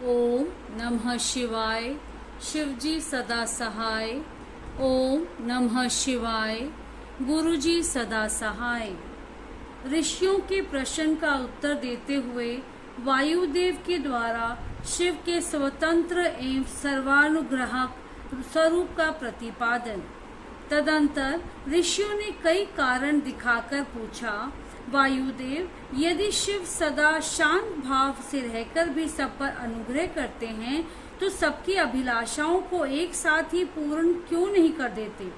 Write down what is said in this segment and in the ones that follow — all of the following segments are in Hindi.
ओम नमः शिवाय। शिवजी सदा सहाय। ओम नमः शिवाय। गुरुजी सदा सहाय। ऋषियों के प्रश्न का उत्तर देते हुए वायुदेव के द्वारा शिव के स्वतंत्र एवं सर्वानुग्राहक स्वरूप का प्रतिपादन। तदंतर ऋषियों ने कई कारण दिखाकर पूछा, वायुदेव, यदि शिव सदा शांत भाव से रहकर भी सब पर अनुग्रह करते हैं तो सबकी अभिलाषाओं को एक साथ ही पूर्ण क्यों नहीं कर देते?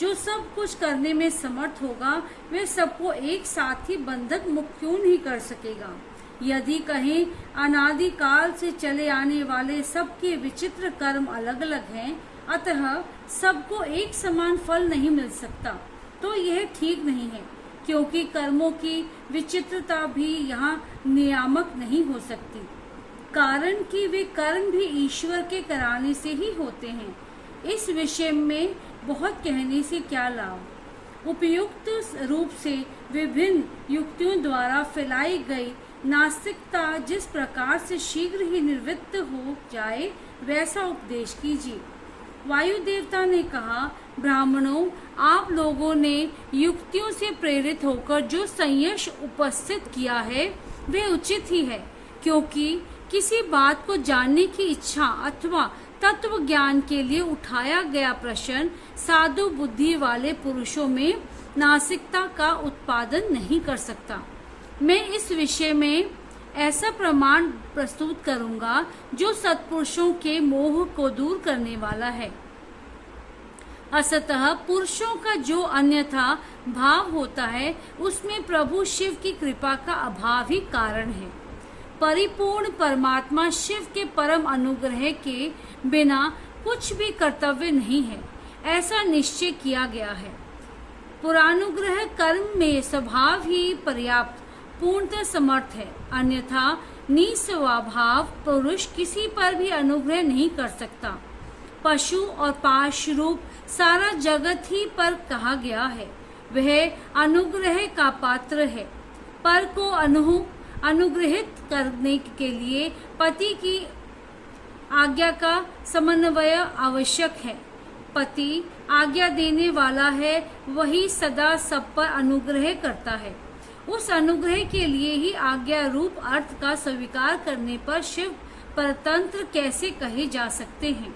जो सब कुछ करने में समर्थ होगा वह सबको एक साथ ही बंधक मुक्त क्यों नहीं कर सकेगा? यदि कहें अनादिकाल से चले आने वाले सबके विचित्र कर्म अलग अलग हैं, अतः सबको एक समान फल नहीं मिल सकता, तो यह ठीक नहीं है, क्योंकि कर्मों की विचित्रता भी यहाँ नियामक नहीं हो सकती। कारण कि वे कर्म भी ईश्वर के कराने से ही होते हैं। इस विषय में बहुत कहने से क्या लाभ? उपयुक्त रूप से विभिन्न युक्तियों द्वारा फैलाई गई नास्तिकता जिस प्रकार से शीघ्र ही निवृत्त हो जाए वैसा उपदेश कीजिए। वायु देवता ने कहा, ब्राह्मणों, आप लोगों ने युक्तियों से प्रेरित होकर जो संयश उपस्थित किया है वह उचित ही है, क्योंकि किसी बात को जानने की इच्छा अथवा तत्व ज्ञान के लिए उठाया गया प्रश्न साधु बुद्धि वाले पुरुषों में नासिकता का उत्पादन नहीं कर सकता। मैं इस विषय में ऐसा प्रमाण प्रस्तुत करूंगा जो सत्पुरुषों के मोह को दूर करने वाला है। असतः पुरुषों का जो अन्यथा भाव होता है उसमें प्रभु शिव की कृपा का अभाव ही कारण है। परिपूर्ण परमात्मा शिव के परम अनुग्रह के बिना कुछ भी कर्तव्य नहीं है, ऐसा निश्चय किया गया है। पुरानुग्रह कर्म में स्वभाव ही पर्याप्त पूर्णतः समर्थ है, अन्यथा निस्वभाव पुरुष किसी पर भी अनुग्रह नहीं कर सकता। पशु और पाश रूप सारा जगत ही पर कहा गया है, वह अनुग्रह का पात्र है। पर को अनुग्रहित करने के लिए पति की आज्ञा का समन्वय आवश्यक है। पति आज्ञा देने वाला है, वही सदा सब पर अनुग्रह करता है। उस अनुग्रह के लिए ही आज्ञा रूप अर्थ का स्वीकार करने पर शिव परतंत्र कैसे कहे जा सकते हैं?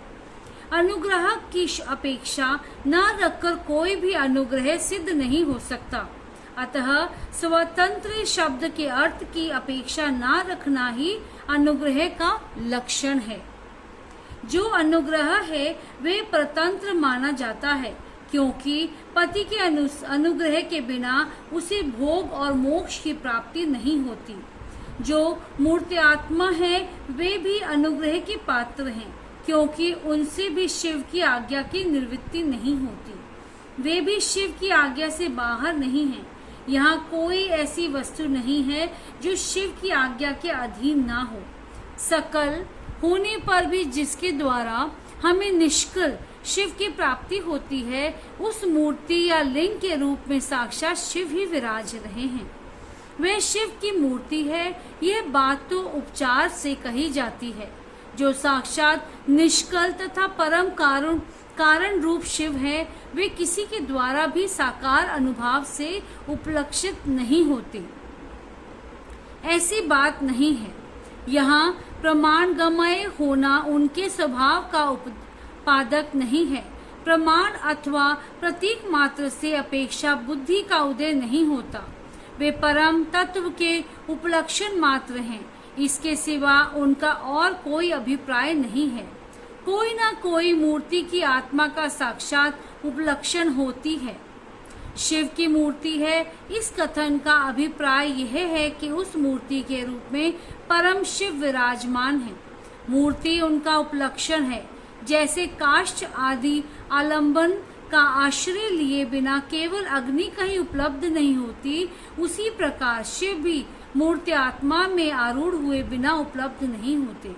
अनुग्रह की अपेक्षा न रखकर कोई भी अनुग्रह सिद्ध नहीं हो सकता। अतः स्वतंत्र शब्द के अर्थ की अपेक्षा न रखना ही अनुग्रह का लक्षण है। जो अनुग्रह है वे परतंत्र माना जाता है, क्योंकि पति के अनुग्रह के बिना उसे भोग और मोक्ष की प्राप्ति नहीं होती। जो मूर्त्यात्मा है वे भी अनुग्रह के पात्र हैं, क्योंकि उनसे भी शिव की आज्ञा की निवृत्ति नहीं होती। वे भी शिव की आज्ञा से बाहर नहीं हैं। यहाँ कोई ऐसी वस्तु नहीं है जो शिव की आज्ञा के अधीन ना हो। सकल होने पर भी जिसके द्वारा हमें निष्कल शिव की प्राप्ति होती है, उस मूर्ति या लिंग के रूप में साक्षात शिव ही विराज रहे हैं। वह शिव की मूर्ति है, यह बात तो उपचार से कही जाती है। जो साक्षात निष्कल तथा परम कारण रूप शिव है, वे किसी के द्वारा भी साकार अनुभव से उपलक्षित नहीं होते। ऐसी बात नहीं है। यहाँ प्रमाणगमय होना उनके स्वभाव का पादक नहीं है। प्रमाण अथवा प्रतीक मात्र से अपेक्षा बुद्धि का उदय नहीं होता। वे परम तत्व के उपलक्षण मात्र हैं, इसके सिवा उनका और कोई अभिप्राय नहीं है। कोई ना कोई मूर्ति की आत्मा का साक्षात उपलक्षण होती है। शिव की मूर्ति है, इस कथन का अभिप्राय यह है कि उस मूर्ति के रूप में परम शिव विराजमान है। मूर्ति उनका उपलक्षण है। जैसे काष्ठ आदि आलंबन का आश्रय लिए बिना केवल अग्नि कहीं उपलब्ध नहीं होती, उसी प्रकार शिव भी मूर्ति आत्मा में आरूढ़ हुए बिना उपलब्ध नहीं होते।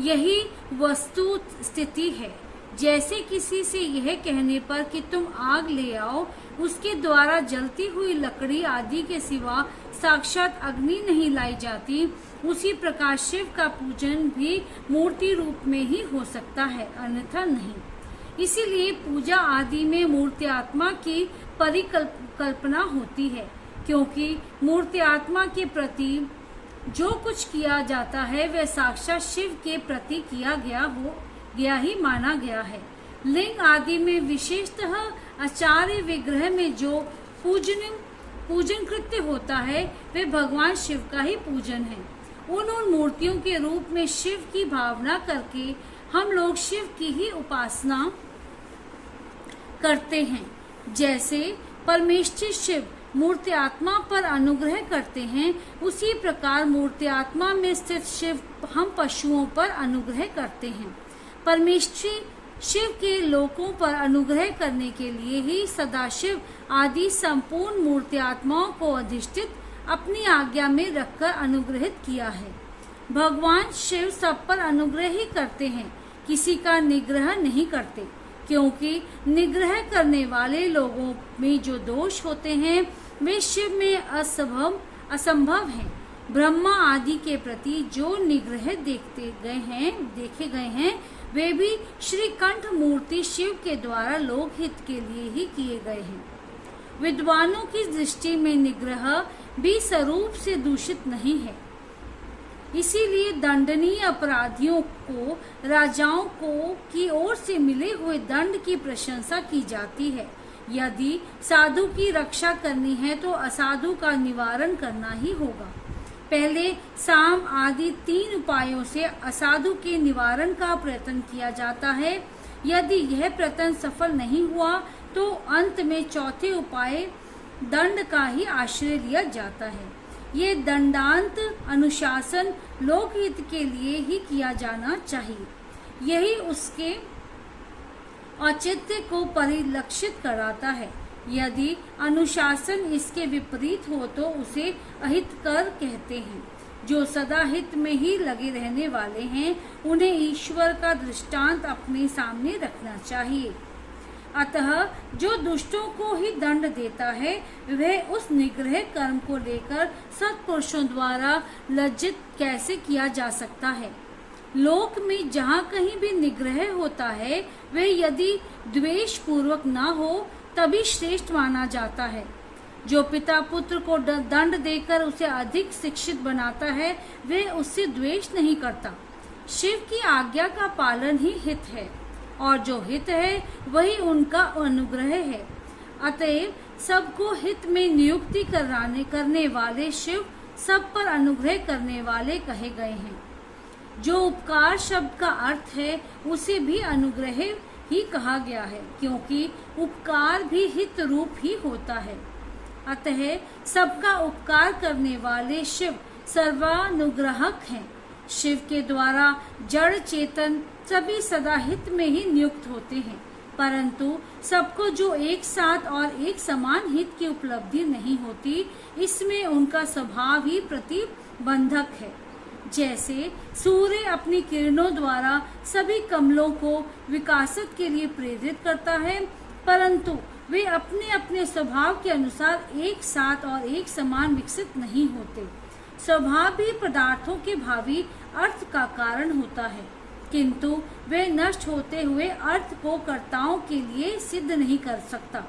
यही वस्तु स्थिति है। जैसे किसी से यह कहने पर कि तुम आग ले आओ, उसके द्वारा जलती हुई लकड़ी आदि के सिवा साक्षात अग्नि नहीं लाई जाती, उसी प्रकार शिव का पूजन भी मूर्ति रूप में ही हो सकता है, अन्यथा नहीं। इसीलिए पूजा आदि में मूर्त्यात्मा की परिकल्पना होती है, क्योंकि मूर्त्यात्मा के प्रति जो कुछ किया जाता है वह साक्षात शिव के प्रति किया गया ही माना गया है। लिंग आदि में विशेषतः आचार्य विग्रह में जो पूजन कृत्य होता है वे भगवान शिव का ही पूजन है। उन मूर्तियों के रूप में शिव की भावना करके हम लोग शिव की ही उपासना करते हैं। जैसे परमेश्वर शिव मूर्त्यात्मा पर अनुग्रह करते हैं, उसी प्रकार मूर्त्यात्मा में स्थित शिव हम पशुओं पर अनुग्रह करते हैं। परमेश्वर शिव के लोकों पर अनुग्रह करने के लिए ही सदाशिव आदि संपूर्ण मूर्त्यात्माओं को अधिष्ठित अपनी आज्ञा में रखकर अनुग्रहित किया है। भगवान शिव सब पर अनुग्रह ही करते हैं, किसी का निग्रह नहीं करते, क्योंकि निग्रह करने वाले लोगों में जो दोष होते हैं वे शिव में असंभव हैं। ब्रह्मा आदि के प्रति जो निग्रह देखे गए हैं वे भी श्री कंठ मूर्ति शिव के द्वारा लोकहित के लिए ही किए गए हैं। विद्वानों की दृष्टि में निग्रह भी स्वरूप से दूषित नहीं है, इसीलिए दंडनीय अपराधियों को राजाओं की ओर से मिले हुए दंड की प्रशंसा की जाती है। यदि साधु की रक्षा करनी है तो असाधु का निवारण करना ही होगा। पहले साम आदि 3 उपायों से असाधु के निवारण का प्रयत्न किया जाता है। यदि यह प्रयत्न सफल नहीं हुआ तो अंत में चौथे उपाय दंड का ही आश्रय लिया जाता है। ये दंडांत अनुशासन लोकहित के लिए ही किया जाना चाहिए, यही उसके औचित्य को परिलक्षित कराता है। यदि अनुशासन इसके विपरीत हो तो उसे अहितकर कहते हैं। जो सदा हित में ही लगे रहने वाले हैं उन्हें ईश्वर का दृष्टांत अपने सामने रखना चाहिए। अतः जो दुष्टों को ही दंड देता है वह उस निग्रह कर्म को लेकर सत्पुरुषों द्वारा लज्जित कैसे किया जा सकता है। लोक में जहाँ कहीं भी निग्रह होता है वह यदि द्वेष पूर्वक न हो तभी श्रेष्ठ माना जाता है। जो पिता पुत्र को दंड देकर उसे अधिक शिक्षित बनाता है वह उससे द्वेष नहीं करता। शिव की आज्ञा का पालन ही हित है और जो हित है वही उनका अनुग्रह है। अतएव सबको हित में नियुक्ति करने वाले शिव सब पर अनुग्रह करने वाले कहे गए हैं। जो उपकार शब्द का अर्थ है उसे भी अनुग्रह ही कहा गया है, क्योंकि उपकार भी हित रूप ही होता है। अतः सबका उपकार करने वाले शिव सर्वानुग्राहक हैं। शिव के द्वारा जड़ चेतन सभी सदा हित में ही नियुक्त होते हैं, परंतु सबको जो एक साथ और एक समान हित की उपलब्धि नहीं होती, इसमें उनका स्वभाव ही प्रतिबंधक है। जैसे सूर्य अपनी किरणों द्वारा सभी कमलों को विकासत के लिए प्रेरित करता है, परंतु वे अपने अपने स्वभाव के अनुसार एक साथ और एक समान विकसित नहीं होते। स्वभाव भी पदार्थों के भावी अर्थ का कारण होता है, किंतु वे नष्ट होते हुए अर्थ को कर्ताओं के लिए सिद्ध नहीं कर सकता।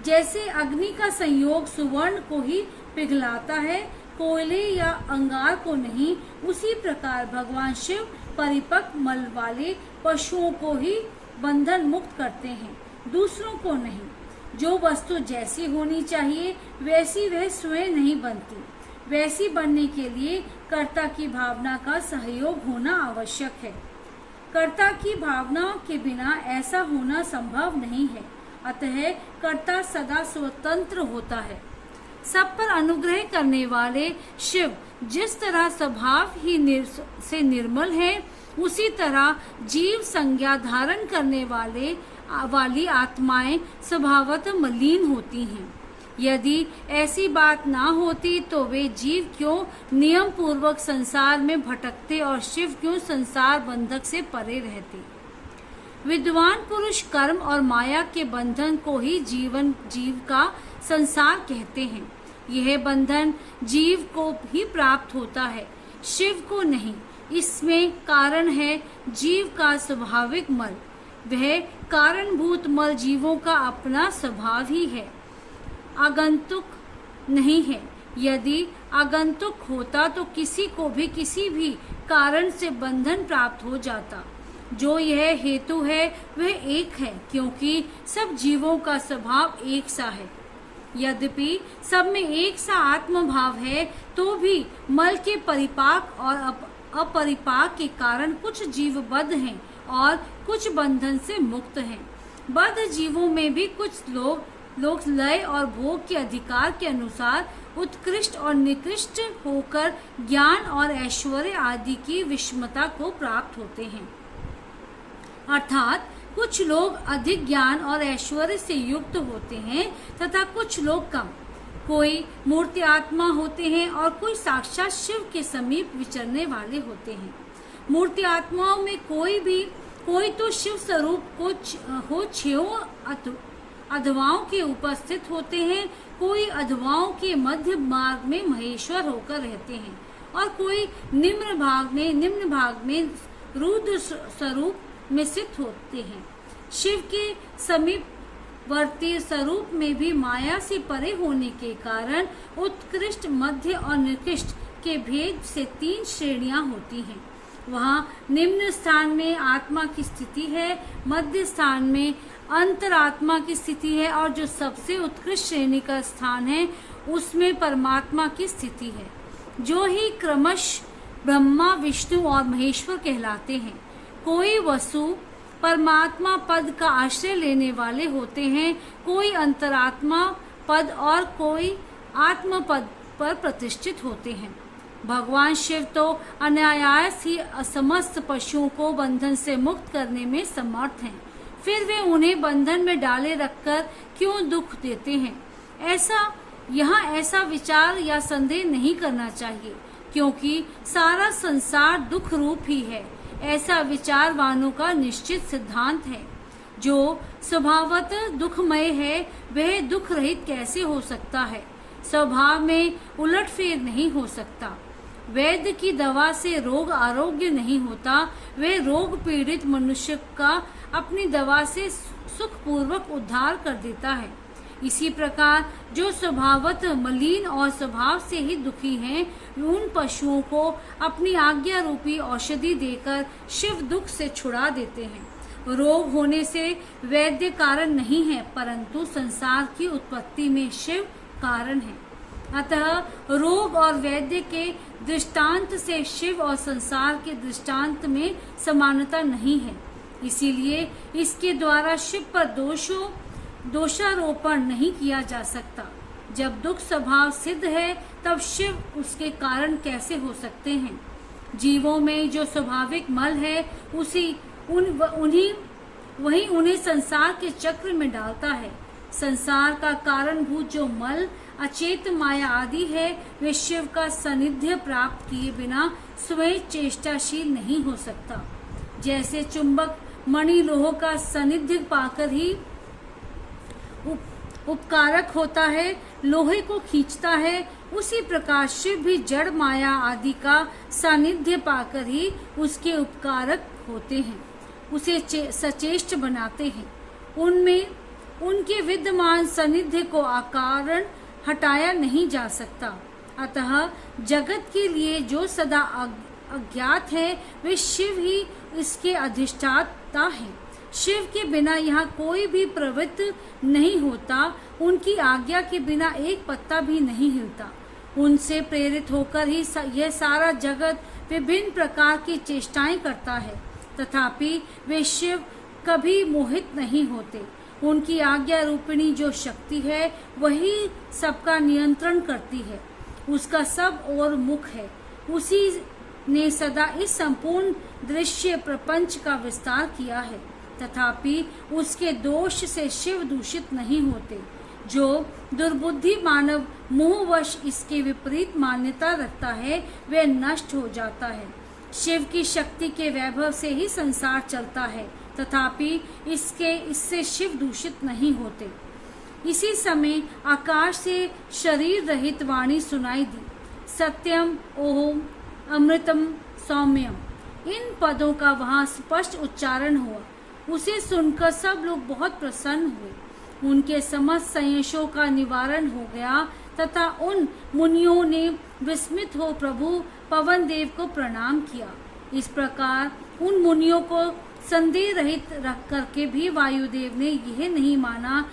जैसे अग्नि का संयोग सुवर्ण को ही पिघलाता है, कोयले या अंगार को नहीं, उसी प्रकार भगवान शिव परिपक्व मल वाले पशुओं को ही बंधन मुक्त करते हैं, दूसरों को नहीं। जो वस्तु जैसी होनी चाहिए वैसी वह स्वयं नहीं बनती, वैसी बनने के लिए कर्ता की भावना का सहयोग होना आवश्यक है। कर्ता की भावना के बिना ऐसा होना संभव नहीं है। अतः कर्ता सदा स्वतंत्र होता है। सब पर अनुग्रह करने वाले शिव जिस तरह स्वभाव ही से निर्मल है, उसी तरह जीव संज्ञा धारण करने वाली आत्माएं स्वभावतः मलिन होती हैं। यदि ऐसी बात ना होती तो वे जीव क्यों नियम पूर्वक संसार में भटकते और शिव क्यों संसार बंधक से परे रहते। विद्वान पुरुष कर्म और माया के बंधन को ही जीव का संसार कहते हैं। यह बंधन जीव को ही प्राप्त होता है, शिव को नहीं। इसमें कारण है जीव का स्वाभाविक मल। वह कारणभूत मल जीवों का अपना स्वभाव ही है, आगंतुक नहीं है। यदि आगंतुक होता तो किसी को भी किसी भी कारण से बंधन प्राप्त हो जाता। जो यह हेतु है वह एक है, क्योंकि सब जीवों का स्वभाव एक सा है। यद्यपि सब में एक सा आत्म भाव है, तो भी मल के परिपाक और अपरिपाक के कारण कुछ जीव बद्ध हैं और कुछ बंधन से मुक्त हैं। बद्ध जीवों में भी कुछ लोग लय और भोग के अधिकार के अनुसार उत्कृष्ट और निकृष्ट होकर ज्ञान और ऐश्वर्य आदि की विषमता को प्राप्त होते हैं। अर्थात कुछ लोग अधिक ज्ञान और ऐश्वर्य से युक्त होते हैं तथा कुछ लोग कम। कोई मूर्ति आत्मा होते हैं और कोई साक्षात शिव के समीप विचरने वाले होते हैं। मूर्ति आत्माओं में कोई तो शिव स्वरूप को छयों अधवाओं के उपस्थित होते हैं, कोई अधवाओं के मध्य मार्ग में महेश्वर होकर रहते हैं और कोई निम्न भाग में रुद्र स्वरूप में स्थित होते हैं। शिव के समीपवर्ती स्वरूप में भी माया से परे होने के कारण उत्कृष्ट, मध्य और निकृष्ट के भेद से 3 श्रेणियां होती हैं। वहाँ निम्न स्थान में आत्मा की स्थिति है, मध्य स्थान में अंतरात्मा की स्थिति है और जो सबसे उत्कृष्ट श्रेणी का स्थान है उसमें परमात्मा की स्थिति है, जो ही क्रमशः ब्रह्मा, विष्णु और महेश्वर कहलाते हैं। कोई वसु परमात्मा पद का आश्रय लेने वाले होते हैं, कोई अंतरात्मा पद और कोई आत्म पद पर प्रतिष्ठित होते हैं। भगवान शिव तो अनायास ही समस्त पशुओं को बंधन से मुक्त करने में समर्थ हैं, फिर वे उन्हें बंधन में डाले रखकर क्यों दुख देते हैं? ऐसा विचार या संदेह नहीं करना चाहिए, क्योंकि सारा संसार दुख रूप ही है। ऐसा विचारवानों का निश्चित सिद्धांत है। जो स्वभावतः दुखमय है वह दुख रहित कैसे हो सकता है? स्वभाव में उलटफेर नहीं हो सकता। वैद्य की दवा से रोग आरोग्य नहीं होता, वह रोग पीड़ित मनुष्य का अपनी दवा से सुखपूर्वक उद्धार कर देता है। इसी प्रकार जो स्वभावतः मलिन और स्वभाव से ही दुखी हैं, उन पशुओं को अपनी आज्ञा रूपी औषधि देकर शिव दुख से छुड़ा देते हैं। रोग होने से वैद्य कारण नहीं है, परंतु संसार की उत्पत्ति में शिव कारण है। अतः रोग और वैद्य के दृष्टांत से शिव और संसार के दृष्टांत में समानता नहीं है। इसीलिए इसके द्वारा शिव पर दोषारोपण नहीं किया जा सकता। जब दुख स्वभाव सिद्ध है तब शिव उसके कारण कैसे हो सकते हैं? जीवों में जो स्वाभाविक मल है वही उन्हें संसार के चक्र में डालता है। संसार का कारणभूत जो मल अचेत माया आदि है, वे शिव का सानिध्य प्राप्त किए बिना स्वयं चेष्टाशील नहीं हो सकता। जैसे चुंबक मणि लोह का सानिध्य पाकर ही उपकारक होता है, लोहे को खींचता है, उसी प्रकार शिव भी जड़ माया आदि का सानिध्य पाकर ही उसके उपकारक होते हैं, उसे सचेष्ट बनाते हैं। उनमें उनके विद्यमान सानिध्य को अकारण हटाया नहीं जा सकता। अतः जगत के लिए जो सदा अज्ञात है वे शिव ही इसके अधिष्ठाता हैं। शिव के बिना यहाँ कोई भी प्रवृत्त नहीं होता, उनकी आज्ञा के बिना एक पत्ता भी नहीं हिलता। उनसे प्रेरित होकर ही यह सारा जगत विभिन्न प्रकार की चेष्टाएं करता है, तथापि वे शिव कभी मोहित नहीं होते। उनकी आज्ञा रूपिणी जो शक्ति है वही सबका नियंत्रण करती है, उसका सब और मुख है। उसी ने सदा इस संपूर्ण दृश्य प्रपंच का विस्तार किया है, तथापि उसके दोष से शिव दूषित नहीं होते। जो दुर्बुद्धि मानव मोहवश इसके विपरीत मान्यता रखता है वह नष्ट हो जाता है। शिव की शक्ति के वैभव से ही संसार चलता है, तथापि इससे शिव दूषित नहीं होते। इसी समय आकाश से शरीर रहित वाणी सुनाई दी, सत्यम ओम अमृतम सौम्यम। इन पदों का वहां स्पष्ट उच्चारण हुआ। उसे सुनकर सब लोग बहुत प्रसन्न हुए। उनके समस्त संशयों का निवारण हो गया तथा उन मुनियों ने विस्मित हो प्रभु पवन देव को प्रणाम किया। इस प्रकार उन मुनियों को संदेह रहित रख करके भी वायुदेव ने यह नहीं माना